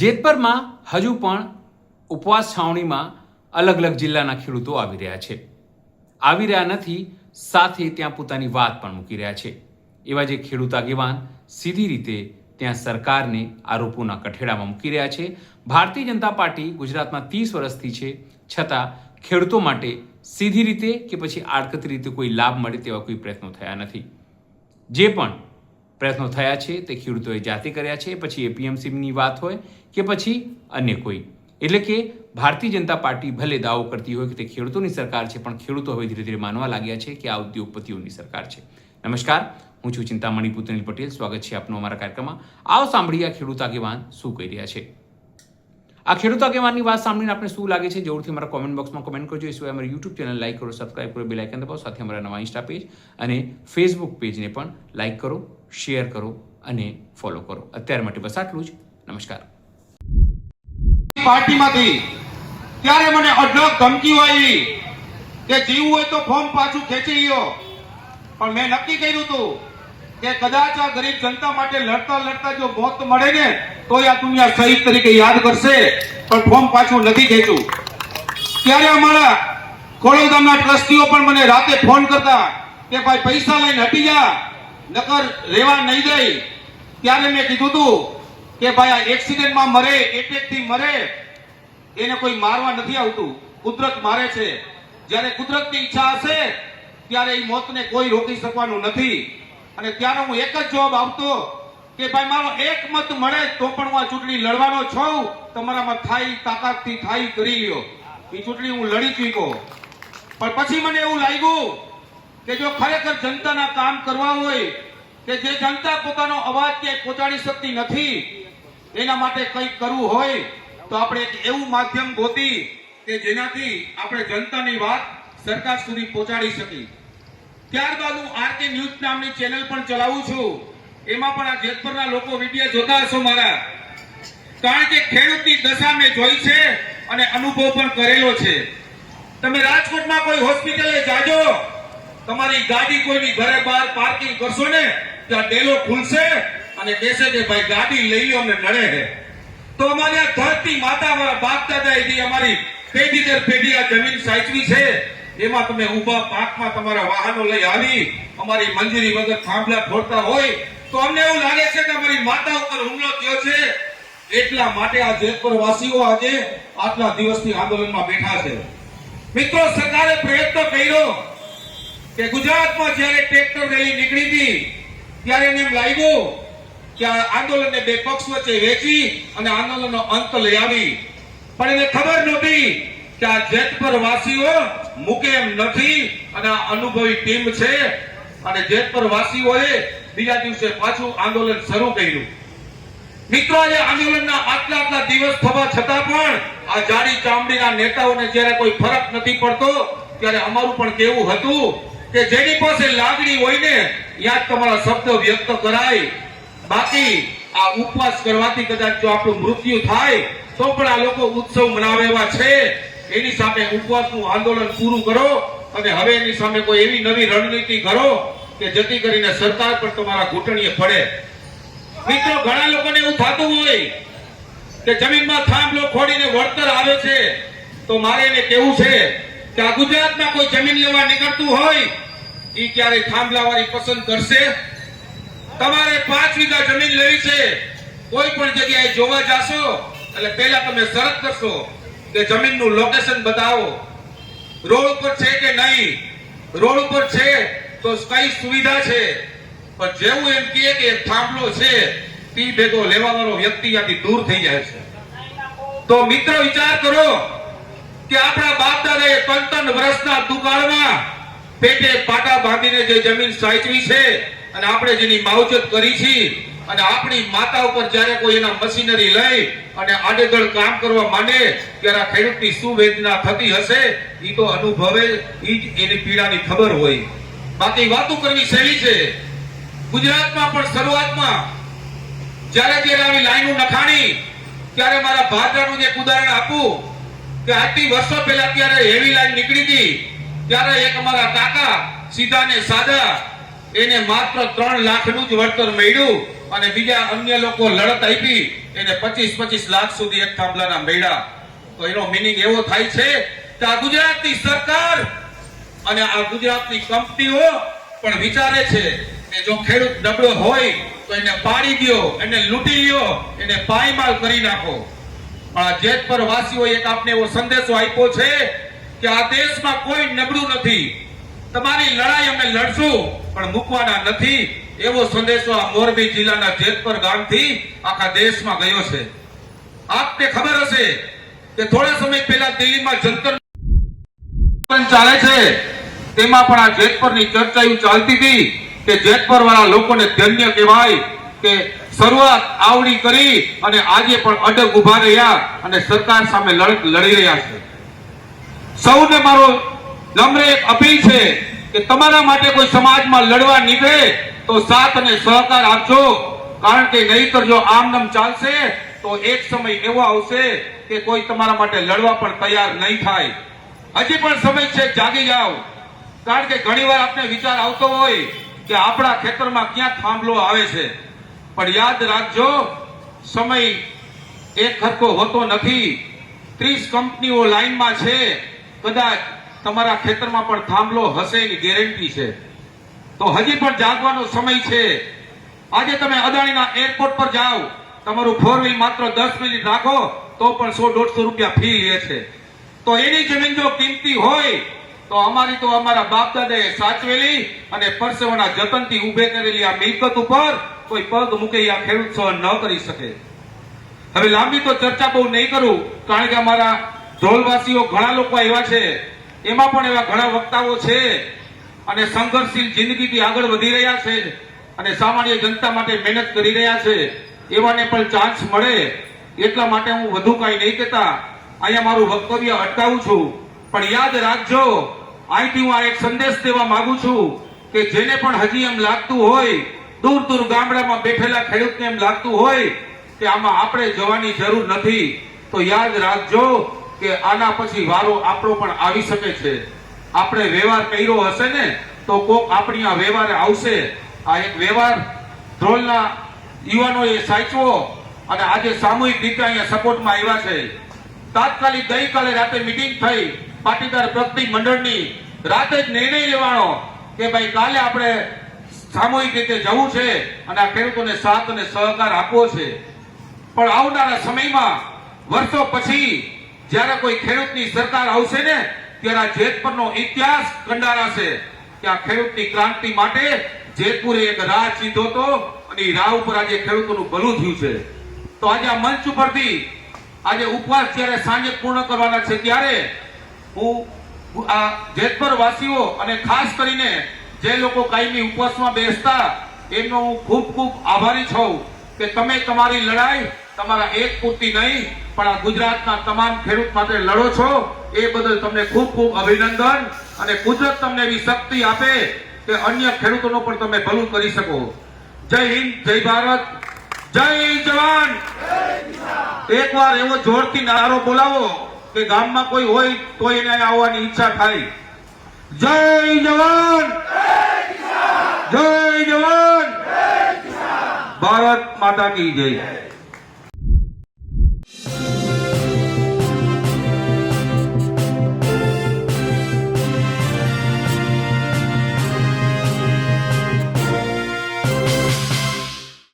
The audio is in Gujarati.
જેતપરમાં હજુ પણ ઉપવાસ છાવણીમાં અલગ અલગ જિલ્લાના ખેડૂતો આવી રહ્યા છે. આવી રહ્યા નથી, સાથે ત્યાં પોતાની વાત પણ મૂકી રહ્યા છે. એવા જે ખેડૂત આગેવાન સીધી રીતે ત્યાં સરકારને આરોપોના કઠેડામાં મૂકી રહ્યા છે. ભારતીય જનતા પાર્ટી ગુજરાતમાં 30 વર્ષથી છે, છતાં ખેડૂતો માટે સીધી રીતે કે પછી આડકતરી રીતે કોઈ લાભ મળે તેવા કોઈ પ્રયત્નો થયા નથી. જે પણ પ્રયત્નો થયા છે તે ખેડૂતોએ જાતે કર્યા છે, પછી એપીએમસીની વાત હોય કે પછી અન્ય કોઈ. એટલે કે ભારતીય જનતા પાર્ટી ભલે દાવો કરતી હોય કે તે ખેડૂતોની સરકાર છે, પણ ખેડૂતો હવે ધીરે ધીરે માનવા લાગ્યા છે કે આ ઉદ્યોગપતિઓની સરકાર છે. નમસ્કાર, હું છું ચિંતામણી પુતનીલ પટેલ. સ્વાગત છે આપનું અમારા કાર્યક્રમમાં. આવો સાંભળીએ આ ખેડૂત આગેવાન શું કહી રહ્યા છે. આ ખેડૂત આગેવાનની વાત સાંભળીને આપણે શું લાગે છે જરૂરથી અમારા કોમેન્ટ બોક્સમાં કોમેન્ટ કરજો. એ સિવાય અમારી યુટ્યુબ ચેનલ લાઈક કરો, સબસ્ક્રાઇબ કરો, બેલ આઇકન દબાવો. સાથે અમારા નવા ઇન્સ્ટા પેજ અને ફેસબુક પેજને પણ લાઈક કરો, શેર કરો અને ફોલો કરો. અત્યાર માટે બસ આટલું જ. નમસ્કાર. પાર્ટીમાંથી ત્યારે મને અઢળક ધમકીઓ આવી કે જીવવું હોય તો ફોર્મ પાછું ખેંચી લ્યો, પણ મેં નક્કી કર્યું હતું કે કદાચ આ ગરીબ જનતા માટે લડતા લડતા જો મોત મળે ને તો આ દુનિયા શહીદ તરીકે યાદ કરશે, પણ ફોર્મ પાછું નથી ખેંચું. ત્યારે અમારા ખોડલ ગામના ટ્રસ્ટીઓ પણ મને રાતે ફોન કરતા કે ભાઈ પૈસા લઈને હટી જા, નકર રેવા નહીં દઈ. ત્યારે મેં કીધું હતું કે ભાઈ આ એક્સિડન્ટમાં મરે, એટેકથી મરે, એને કોઈ મારવા નથી આવતું, કુદરત મારે છે. જ્યારે કુદરતની ઈચ્છા હશે ત્યારે એ મોતને કોઈ રોકી શકવાનું નથી. અને ત્યારે હું એક જ જવાબ આપતો કે ભાઈ મારો એક મત મળે તો પણ હું આ ચૂંટણી લડવાનો છું, તમારામાં થાય તાકાતથી થાય કરી લ્યો. એ ચૂંટણી હું લડી ચૂક્યો. પણ પછી મને એવું લાગ્યું કે જો ખરેખર જનતાના કામ કરવા હોય કે જે જનતા પોતાનો અવાજ ક્યાંય પહોંચાડી શકતી નથી, એના માટે કંઈક કરવું હોય તો આપણે એક એવું માધ્યમ ગોતી કે જેનાથી આપણે જનતાની વાત સરકાર સુધી પહોંચાડી શકીએ. ત્યારબાદ હું આરકે ન્યૂઝ નામની ચેનલ પણ ચલાવું છું. એમાં પણ આ જેતપરના લોકો વિડીયો જોતા હશો મારા, કારણ કે ખેડૂતની દશા મેં જોઈ છે અને અનુભવ પણ કરેલો છે. તમે રાજકોટમાં કોઈ હોસ્પિટલે જાજો, તમારી ગાડી કોઈની ઘરે બહાર પાર્કિંગ કરશો ને ત્યાં ડેલો ખુલશે અને કહેશે કે ભાઈ ગાડી લઈ લો, અમને નડે છે. તો અમારી આ ધરતી માતા, અમારા બાપ દાદા એથી અમારી પેઢી દર પેઢી આ જમીન સાચવી છે. એમાં તમે ઊભા પાકમાં તમારા વાહનો લઈ આવી અમારી મંજૂરી વગર થાંભલા ફોડતા હોય તો અમને એવું લાગે છે કે અમારી માતા ઉપર હુમલો થયો છે. એટલા માટે આ જેતપર વાસીઓ આજે આટલા દિવસથી આંદોલનમાં બેઠા છે. મિત્રો, સરકારે પ્રયત્ન કર્યો કે ગુજરાતમાં જ્યારે ટ્રેક્ટર રેલી નીકળી હતી ત્યારે એને એમ લાગ્યું કે આ આંદોલનને બે પક્ષ વચ્ચે વેચી અને આંદોલનનો અંત લઈ આવી. પણ એને ખબર નહોતી કે આ જેતપર વાસીઓ મૂકે એમ નથી અને આ અનુભવી ટીમ છે. અને જેતપર વાસીઓએ બીજા દિવસે પાછું આંદોલન શરૂ કર્યું. મિત્રો, આજે આંદોલનના આટલા દિવસ થવા છતાં પણ આ જાડી ચામડીના નેતાઓને જ્યારે કોઈ ફરક નથી પડતો, ત્યારે અમારું પણ કહેવું હતું કે જેની પાસે લાગણી હોય ને ત્યાં જ તમારા શબ્દ વ્યક્ત કરાય. બાકી આ ઉપવાસ કરવાથી કદાચ જો આપણું મૃત્યુ થાય તો પણ આ લોકો ઉત્સવ મનાવે એવા છે. એની સામે ઉપવાસનું આંદોલન પૂરું કરો અને હવે એની સામે કોઈ એવી નવી રણનીતિ કરો કે જેથી કરીને સરકાર પણ તમારા ઘૂંટણીએ પડે. મિત્રો, ઘણા લોકોને એવું થતું હોય કે જમીનમાં થાંભલો ખોડીને વળતર આવે છે, તો મારે એને કહેવું છે કે આ ગુજરાતમાં કોઈ જમીન લેવા નીકળતું હોય એ ક્યારે થાંભલાવાળી પસંદ કરશે? તમારે 5 વીઘા જમીન લેવી છે, કોઈ પણ જગ્યાએ જોવા જાશો એટલે પહેલા તમે શરત કરશો કે જમીનનું લોકેશન બતાવો, રોડ ઉપર છે કે નહીં, રોડ ઉપર છે તો કઈ સુવિધા છે. પણ જેવું એમ કહે કે થાંભલો છે તી ભેગો લેવાવાળો વ્યક્તિ ત્યાંથી દૂર થઈ જાય છે. તો મિત્રો, વિચાર કરો કે આપણા બાપ દાદાએ 53 વર્ષના દુકાળમાં પેટે પાટા બાંધીને જે જમીન સાચવી છે અને આપણે જેની માવજત કરી છે, અને આપણી માતા ઉપર જ્યારે કોઈ એના મશીનરી લઈ અને આડેધડ કામ કરવા માંડે ત્યારે આ ખેડૂતની શું વેદના થતી હશે એ તો અનુભવે એ જ એની પીડાની ખબર હોય. બાકી વાતો કરવી સહેલી છે. ગુજરાતમાં પણ શરૂઆતમાં જ્યારે આવી લાઈનો નખાણી ત્યારે મારા ભાદરાનું એક ઉદાહરણ આપું કે આટલી વર્ષો પહેલા ત્યારે હેવી લાઈન નીકળી હતી ત્યારે એક અમારા કાકા સીધા ને સાદા એને માત્ર 3 લાખનું જ વળતર મળ્યું અને બીજા અન્ય લોકો લડત આપી એને 25 લાખ સુધી એક થાંભલાના મળ્યા. તો એનો મિનિંગ એવો થાય છે કે આ ગુજરાતની સરકાર અને આ ગુજરાતની કંપનીઓ પણ વિચારે છે કે જો ખેડૂત નબળો હોય તો એને પાડી દો, એને લૂંટી લ્યો, એને પાયમાલ કરી નાખો. પણ આ જેતપર વાસીઓએ એક આપને એવો સંદેશો આપ્યો છે કે આ દેશમાં કોઈ નબળું નથી, તમારી લડાઈ અમે લડશું પણ મૂકવાના નથી. એવો સંદેશો આ મોરબી જિલ્લાના જેતપર ગામથી આખા દેશમાં ગયો છે. આપને ખબર હશે કે થોડા સમય પહેલા દિલ્હીમાં જંતર ચાલે છે, તેમાં પણ આ જેતપરની ચર્ચા ચાલતી હતી કે જેતપર વાળા લોકોને ધન્ય કહેવાય કે શરૂઆત આવડી કરી અને આજે પણ અડગ ઉભા રહ્યા અને સરકાર સામે લડત લડી રહ્યા છે. સૌને મારો નમ્ર એક અપીલ છે કે તમારા માટે કોઈ સમાજમાં લડવા નીકળે તો સાથ અને સહકાર આપજો, કારણ કે નહીતર જો આમનામ ચાલશે તો એક સમય એવો આવશે કે કોઈ તમારા માટે લડવા પણ તૈયાર નહીં થાય. હજી પણ સમય છે, જાગી જાઓ. કારણ કે ઘણીવાર આપણે વિચાર આવતો હોય કે આપણા ખેતરમાં ક્યાં થાંભલો આવે છે, પણ યાદ રાખજો સમય એક ખરખો હોતો નથી. 30 કંપનીઓ લાઈનમાં છે, કદાચ તમારા ખેતરમાં પણ થાંભલો હશે એની ગેરંટી છે. તો હજી પણ જાગવાનો સમય છે. આજે તમે અદાણીના એરપોર્ટ પર જાઓ, તમારું 4 વ્હીલ માત્ર 10 મિનિટ રાખો તો પણ 100-150 રૂપિયા ફી લે છે. તો એની જમીન જો કિંમતી હોય તો અમારા બાપ દાદાએ સાચવેલી અને પરસેવાના જતનથી ઉભે કરેલી આ મિલકત ઉપર કોઈ પગ મૂકે આ ખેડૂત સહન ન કરી શકે. હવે લાંબી તો ચર્ચા બહુ નહીં કરું, કારણ કે અમારા ધ્રોલવાસીઓ ઘણા લોકો એવા છે, એમાં પણ એવા ઘણા વક્તાઓ છે અને સંઘર્ષશીલ જિંદગીથી આગળ વધી રહ્યા છે અને સામાન્ય જનતા માટે મહેનત કરી રહ્યા છે. એવાને પણ ચાન્સ મળે એટલા માટે હું વધુ કાંઈ નહીં કહેતા અહીંયા મારું વક્તવ્ય અટકાવું છું. પણ યાદ રાખજો, અહીંથી હું આ એક સંદેશ દેવા માંગુ છું કે જેને પણ હજી એમ લાગતું હોય, દૂર ગામડામાં બેઠેલા ખેડૂતને એમ લાગતું હોય કે આમાં આપણે જવાની જરૂર નથી, તો યાદ રાખજો કે આના પછી વારો આપણો પણ આવી શકે છે. આપણે વ્યવહાર કર્યો હશે ને તો કોક આપણી આ વ્યવહારે આવશે. આ એક વ્યવહાર ધ્રોલના યુવાનોએ સાચવો અને આજે સામૂહિક રીતે અહીંયા સપોર્ટમાં આવ્યા છે. તાત્કાલિક ગઈકાલે રાતે મીટિંગ થઈ પાટીદાર પ્રગતિ મંડળની, રાતે જ નિર્ણય લેવાનો કે ભાઈ કાલે આપણે સામૂહિક રીતે જવું છે અને આ ખેડૂતોને સાથ અને સહકાર આપવો છે. પણ આવનારા સમયમાં વર્ષો પછી જ્યારે કોઈ ખેડૂતની સરકાર આવશે ને ત્યારે આ જેતપરનો ઇતિહાસ કંડારાશે કે આ ખેડૂતની ક્રાંતિ માટે જેતપુરે એક રાહ ચીધો હતો અને એ રાહ ઉપર આજે ખેડૂતોનું ભલું થયું છે. તો આજે આ મંચ ઉપરથી આજે ઉપવાસ જ્યારે સાંજે પૂર્ણ કરવાના છે ત્યારે હું આ જેતપર વાસીઓ અને ખાસ કરીને જે લોકો કાયમી ઉપવાસમાં બેસતા એમનો હું ખૂબ આભારી છું કે તમે તમારી લડાઈ તમારા એક પૂરતી નહીં પણ આ ગુજરાતના તમામ ખેડૂત માટે લડો છો. એ બદલ તમને ખૂબ અભિનંદન અને કુદરત તમને એવી શક્તિ આપે કે અન્ય ખેડૂતોનો પણ તમે ભલું કરી શકો. જય હિન્દ, જય ભારત, જય જવાન. એકવાર એવો જોરથી નારો બોલાવો કે ગામમાં કોઈ હોય તો એને આવવાની ઈચ્છા થાય. જય જવાન, જય જવાન, ભારત માતા કી જય.